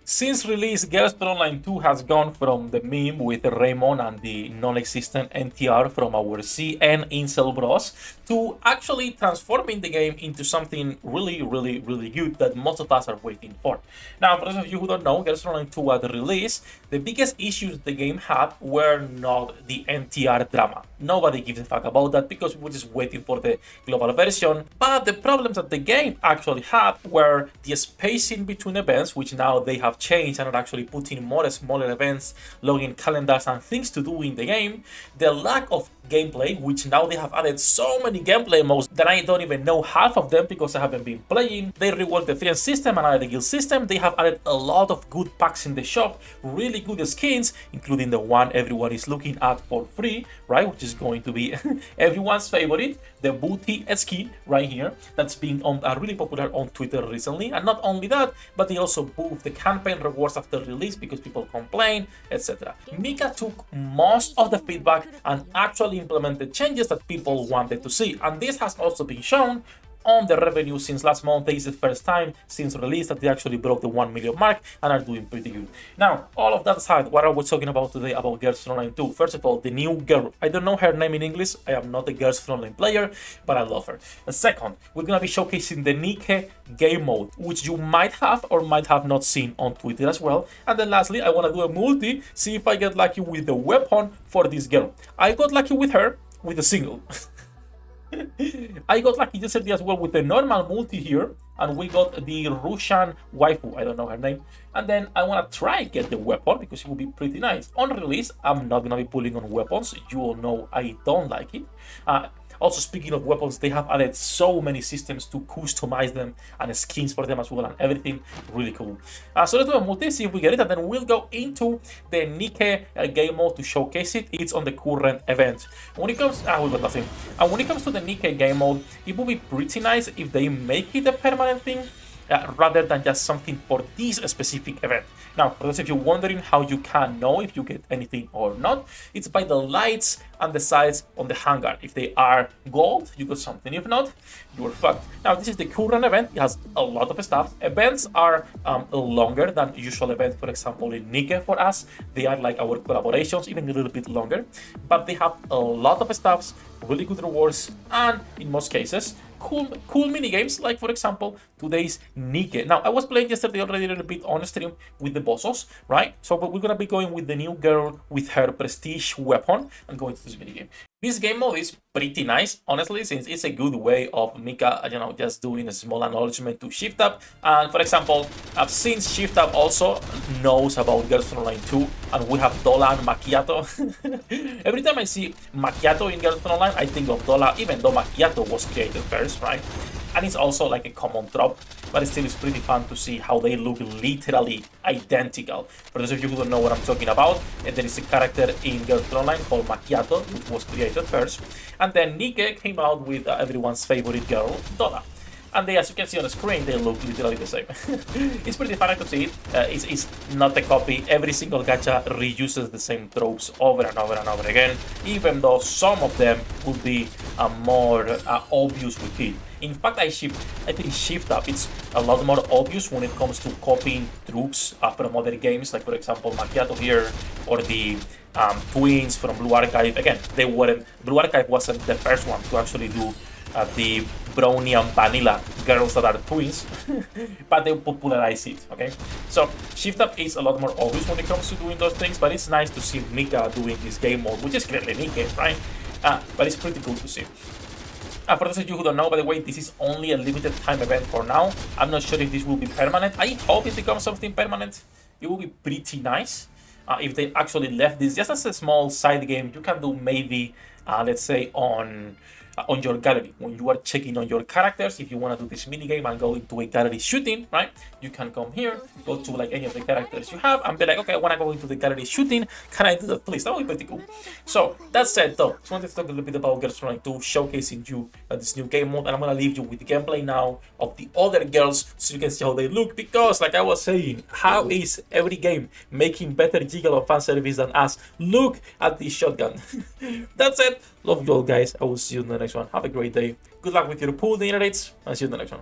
Since release, GFL2 Online 2 has gone from the meme with Raymond and the non-existent NTR from our CN Incel Bros to actually transforming the game into something really good that most of us are waiting for. Now, for those of you who don't know, GFL2 Online 2 at the release, the biggest issues the game had were not the NTR drama. Nobody gives a fuck about that because we were just waiting for the global version. But the problems that the game actually had were the spacing between events, which now they have changed and are actually putting more smaller events, login calendars and things to do in the game. The lack of gameplay, which now they have added so many gameplay modes that I don't even know half of them because I haven't been playing. They reworked the freelance system and added the guild system. They have added a lot of good packs in the shop, really good skins, including the one everyone is looking at for free, right? Which is going to be everyone's favorite, the booty skin right here. That's been really popular on Twitter recently. And not only that, but they also boosted the campaign rewards after release because people complain, etc. NIKKE took most of the feedback and actually implemented changes that people wanted to see, and this has also been shown on the revenue since last month. This is the first time since release that they actually broke the 1 million mark and are doing pretty good. Now, all of that aside, what are we talking about today about GFL2 Online 2? First of all, the new girl. I don't know her name in English. I am not a GFL2 Online player, but I love her. And second, we're gonna be showcasing the NIKKE game mode, which you might have or might have not seen on Twitter as well. And then lastly, I wanna do a multi, see if I get lucky with the weapon for this girl. I got lucky with her with a single. I got lucky yesterday as well with the normal multi here, and we got the Russian waifu, I don't know her name, and then I want to try get the weapon because it will be pretty nice. On release, I'm not gonna be pulling on weapons. You all know I don't like it. Also, speaking of weapons, they have added so many systems to customize them and skins for them as well, and everything really cool. So let's do a multi, see if we get it, and then we'll go into the NIKKE game mode to showcase it. It's on the current event. When it comes, we got nothing. And when it comes to the NIKKE game mode, it would be pretty nice if they make it a permanent thing, rather than just something for this specific event. Now, for those of you wondering how you can know if you get anything or not, it's by the lights and the sides on the hangar. If they are gold, you got something. If not, you're fucked. Now, this is the current event. It has a lot of stuff. Events are longer than usual events. For example, in NIKKE for us, they are like our collaborations, even a little bit longer. But they have a lot of stuffs, really good rewards, and in most cases, cool mini games, like for example today's NIKKE. Now, I was playing yesterday already a little bit on stream with the bosses, right? So but we're gonna be going with the new girl with her prestige weapon and going to this mini game. This game mode is pretty nice, honestly, since it's a good way of NIKKE, you know, just doing a small acknowledgement to Shift Up. And for example, I've seen Shift Up also knows about GFL2 Online 2, and we have Dola and Macchiato. Every time I see Macchiato in GFL2 Online, I think of Dola, even though Macchiato was created first, right? And it's also like a common trope, but still it's pretty fun to see how they look literally identical. For those of you who don't know what I'm talking about, there is a character in GFL2 Online called Macchiato, which was created first, and then NIKKE came out with everyone's favorite girl, Dola. And they, as you can see on the screen, they look literally the same. It's pretty funny to see it. It's not a copy. Every single gacha reuses the same tropes over and over and over again, even though some of them would be more obvious with it. In fact, I think Shift Up, it's a lot more obvious when it comes to copying troops from other games, like for example Macchiato here, or the twins from Blue Archive. Again, Blue Archive wasn't the first one to actually do the brownie and vanilla girls that are twins, but they popularize it, okay? So Shift Up is a lot more obvious when it comes to doing those things, but it's nice to see NIKKE doing this game mode, which is clearly NIKKE, right? But it's pretty cool to see. For those of you who don't know, by the way, this is only a limited time event for now. I'm not sure if this will be permanent. I hope it becomes something permanent. It will be pretty nice if they actually left this just as a small side game. You can do maybe, let's say, on your gallery. When you are checking on your characters, if you want to do this mini game and go into a gallery shooting, right? You can come here, go to like any of the characters you have, and be like, okay, I want to go into the gallery shooting. Can I do that, please? That would be pretty cool. So that said, though, just wanted to talk a little bit about GFL2 Online 2, showcasing you this new game mode, and I'm gonna leave you with the gameplay now of the other girls, so you can see how they look. Because, like I was saying, how is every game making better jiggle or fan service than us? Look at this shotgun. That's it. Love you all, guys. I will see you in the next one. Have a great day. Good luck with your pool, the internet, and see you in the next one.